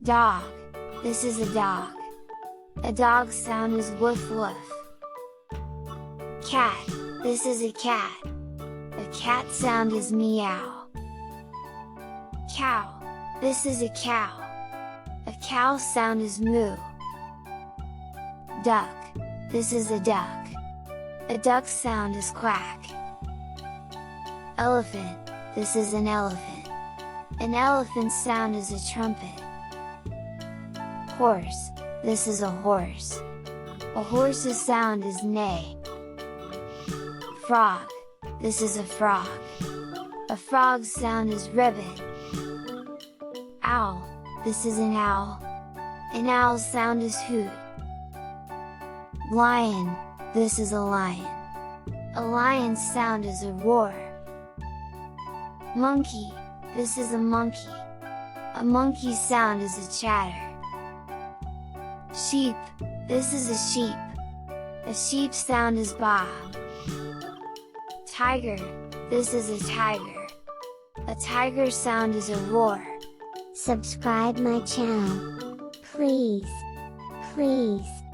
Dog. This is a dog. A dog sound is woof woof. Cat. This is a cat. A cat sound is meow. Cow. This is a cow. A cow sound is moo. Duck. This is a duck. A duck sound is quack. Elephant. This is an elephant. An elephant sound is a trumpet. Horse. This is a horse. A horse's sound is neigh. Frog. This is a frog. A frog's sound is ribbit. Owl. This is an owl. An owl's sound is hoot. Lion. This is a lion. A lion's sound is a roar. Monkey. This is a monkey. A monkey's sound is a chatter. Sheep. This is a sheep. A sheep's sound is baa. Tiger. This is a tiger. A tiger's sound is a roar. Subscribe my channel. Please.